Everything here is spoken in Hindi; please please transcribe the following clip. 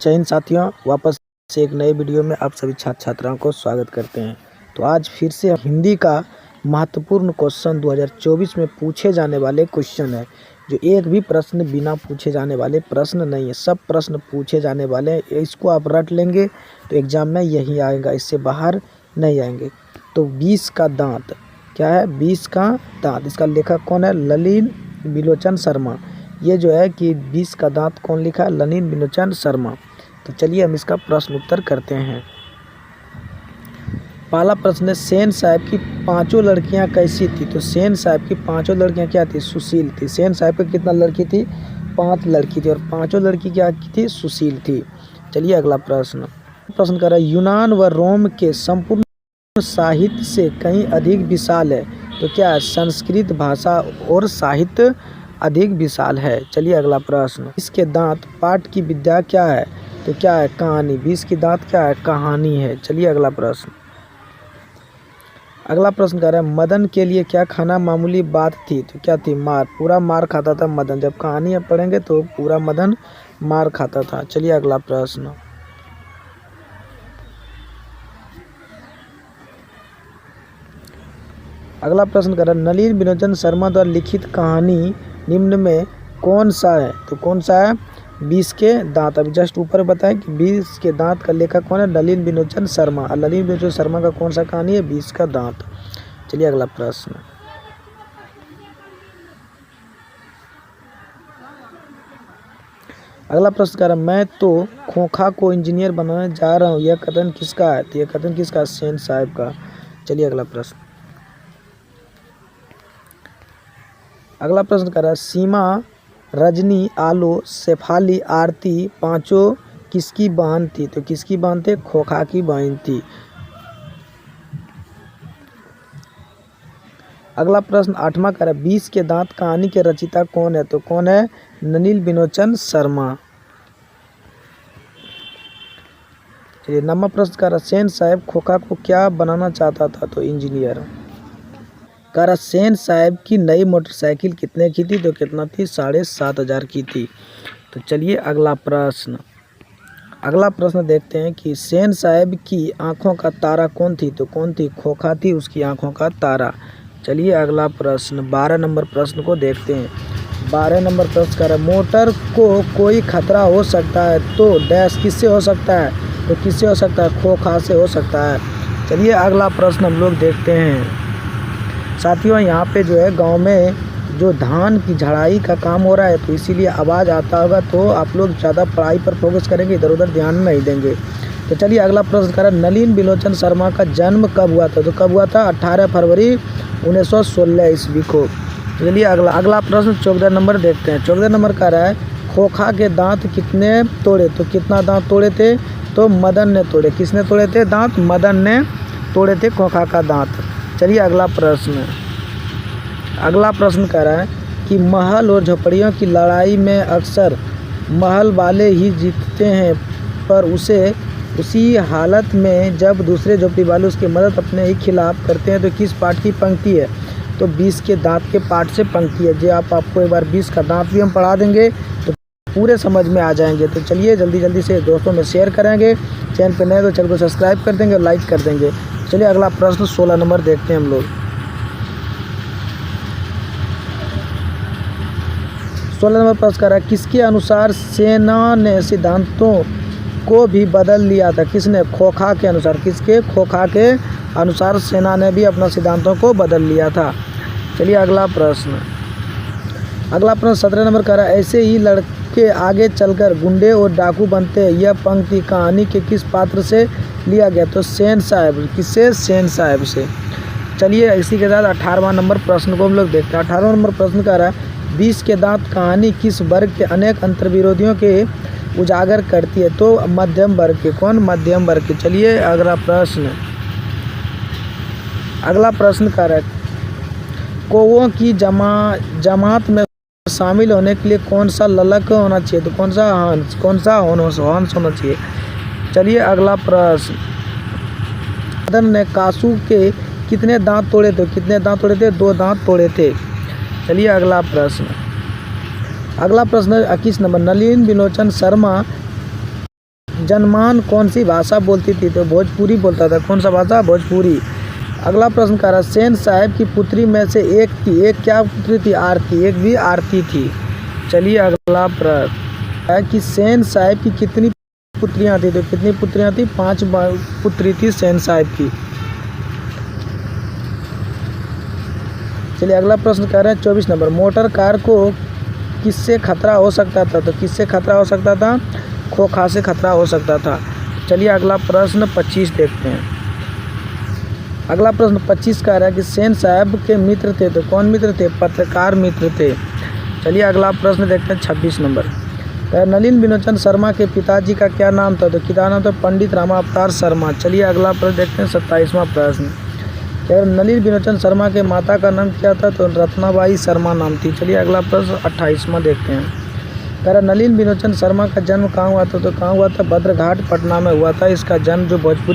जय हिंद साथियों, वापस से एक नए वीडियो में आप सभी छात्र छात्राओं को स्वागत करते हैं। तो आज फिर से हिंदी का महत्वपूर्ण क्वेश्चन 2024 में पूछे जाने वाले क्वेश्चन है। जो एक भी प्रश्न बिना पूछे जाने वाले प्रश्न नहीं है, सब प्रश्न पूछे जाने वाले हैं। इसको आप रट लेंगे तो एग्जाम में यही आएगा, इससे बाहर नहीं आएंगे। तो 20 का दांत क्या है? 20 का दांत, इसका लेखक कौन है? ललिन बिलोचन शर्मा। ये जो है कि 20 का दांत कौन लिखा है? ललिन बिलोचन शर्मा। तो चलिए हम इसका प्रश्न उत्तर करते हैं। पहला प्रश्न है, सेन साहब की पांचों लड़कियां कैसी थी? तो सेन साहब की पांचों लड़कियां क्या थी? सुशील थी। सेन साहब की कितना लड़की थी? 5 लड़की थी, और पांचों लड़की क्या थी? सुशील थी। चलिए अगला प्रश्न कर रहा है, यूनान व रोम के संपूर्ण साहित्य से कहीं अधिक विशाल है। तो क्या है? संस्कृत भाषा और साहित्य अधिक विशाल है। चलिए अगला प्रश्न, इसके दांत पाठ की विद्या क्या है? तो क्या है? कहानी। 20 की दांत क्या है? कहानी है। चलिए अगला प्रश्न कर रहा है, मदन के लिए क्या खाना मामूली बात थी? तो क्या थी? मार। पूरा मार खाता था मदन। जब कहानी आप पढ़ेंगे तो पूरा मदन मार खाता था। चलिए अगला प्रश्न कर रहा है, नलिन बिलोचन शर्मा द्वारा लिखित कहानी निम्न में कौन सा है? तो कौन सा है? 20 के दांत। अभी जस्ट ऊपर बताएं कि 20 के दांत का लेखक कौन है? ललिन बिलोचन शर्मा। और ललिन बिलोचन शर्मा का कौन सा कहानी है? 20 का दांत। चलिए अगला प्रश्न कर रहा, मैं तो खोखा को इंजीनियर बनाने जा रहा हूँ, यह कथन किसका है? तो यह कथन किसका? सेन साहब का। चलिए अगला प्रश्न कर रहा है, सीमा, रजनी, आलो, शेफाली, आरती पांचों किसकी बहन थी? तो किसकी बहन थे? खोखा की बहन थी। अगला प्रश्न 8वां कर रहा है, 20 के दांत कहानी के रचयिता कौन है? तो कौन है? नलिन बिलोचन शर्मा। चलिए 9वां प्रश्न कर रहा है, सेन साहब खोखा को क्या बनाना चाहता था? तो इंजीनियर। कह रहा, सेन साहब की नई मोटरसाइकिल कितने की थी? तो कितना थी? 7,500 की थी। तो चलिए अगला प्रश्न देखते हैं कि सेन साहब की आंखों का तारा कौन थी? तो कौन थी? खोखा थी उसकी आंखों का तारा। चलिए अगला प्रश्न 12 नंबर प्रश्न को देखते हैं। 12 नंबर प्रश्न कर रहा है, मोटर को कोई खतरा हो सकता है तो डैश किससे हो सकता है? तो किससे हो सकता है? खोखा से हो सकता है। चलिए अगला प्रश्न हम लोग देखते हैं। साथियों, यहाँ पे जो है गांव में जो धान की झड़ाई का काम हो रहा है, तो इसीलिए आवाज़ आता होगा। तो आप लोग ज़्यादा पढ़ाई पर फोकस करेंगे, इधर उधर ध्यान नहीं देंगे। तो चलिए अगला प्रश्न करें, नलिन बिलोचन शर्मा का जन्म कब हुआ था? तो कब हुआ था? 18 फरवरी 1916 ईस्वी को। चलिए अगला प्रश्न 14 नंबर देखते हैं। 14 नंबर का रहा है, खोखा के दांत कितने तोड़े? तो कितना दांत तोड़े थे? तो मदन ने तोड़े। किसने तोड़े थे दांत? मदन ने तोड़े थे खोखा का दांत। चलिए अगला प्रश्न कह रहा है कि महल और झोपड़ियों की लड़ाई में अक्सर महल वाले ही जीतते हैं, पर उसी हालत में जब दूसरे झोपड़ी वाले उसकी मदद अपने ही खिलाफ करते हैं, तो किस पाठ की पंक्ति है? तो 20 के दांत के पाठ से पंक्ति है। जो आपको एक बार 20 का दांत भी हम पढ़ा देंगे तो पूरे समझ में आ जाएंगे। तो चलिए जल्दी से दोस्तों में शेयर करेंगे। चैनल पर नए तो चैनल को सब्सक्राइब कर देंगे और लाइक कर देंगे। चलिए अगला प्रश्न 16 नंबर देखते हैं हम लोग। 16 नंबर प्रश्न कर रहा है, किसके अनुसार सेना ने सिद्धांतों को भी बदल लिया था? किसने? खोखा के अनुसार। किसके? खोखा के अनुसार सेना ने भी अपना सिद्धांतों को बदल लिया था। चलिए अगला प्रश्न 17 नंबर कर रहा है, ऐसे ही लड़के आगे चलकर गुंडे और डाकू बनते हैं, यह पंक्ति कहानी के किस पात्र से लिया गया? तो सेन साहब। किससे? सेन साहब से। चलिए इसी के साथ 18वां नंबर प्रश्न को हम लोग देखते हैं। 18वां नंबर प्रश्न कह रहा है, 20 के दांत कहानी किस वर्ग के अनेक अंतर्विरोधियों के उजागर करती है? तो मध्यम वर्ग के। कौन? मध्यम वर्ग के। चलिए अगला प्रश्न कह रहा है, कौओं की जमात में शामिल होने के लिए कौन सा ललक होना चाहिए? तो कौन सा? हंस होना चाहिए। चलिए अगला प्रश्न, मदन ने कासू के कितने दांत तोड़े थे? कितने दांत तोड़े थे? 2 दांत तोड़े थे। चलिए अगला प्रश्न 21 नंबर, नलिन बिलोचन शर्मा जनमान कौन सी भाषा बोलती थी? तो भोजपुरी बोलता था। कौन सा भाषा? भोजपुरी। अगला प्रश्न कह रहा है सेन साहब की पुत्री में से एक थी, एक क्या पुत्री थी? आरती, एक भी आरती थी। चलिए अगला प्रश्न है कि सेन साहब की कितनी पुत्रियां थी? तो कितनी पुत्रियां थी? 5 पुत्री थी सेन साहब की। चलिए अगला प्रश्न कह रहे हैं 24 नंबर, मोटर कार को किससे खतरा हो सकता था? तो किससे खतरा हो सकता था? खोखा से खतरा हो सकता था। चलिए अगला प्रश्न 25 देखते हैं। अगला प्रश्न 25 कह रहा है कि सेन साहब के मित्र थे, तो कौन मित्र थे? पत्रकार मित्र थे। चलिए अगला प्रश्न देखते हैं 26 नंबर। नलिन बिनोचन शर्मा के पिताजी का क्या नाम था? तो क्या नाम था? पंडित रामा अवतार शर्मा। चलिए अगला प्रश्न देखते हैं 27वां प्रश्न। नलिन बिनोचन शर्मा के माता का नाम क्या था? तो रत्नाबाई शर्मा नाम थी। चलिए अगला प्रश्न 28वां देखते हैं। नलिन बिनोचन शर्मा का जन्म कहाँ हुआ था? तो कहाँ हुआ था? भद्रघाट पटना में हुआ था इसका जन्म, जो भोजपुरी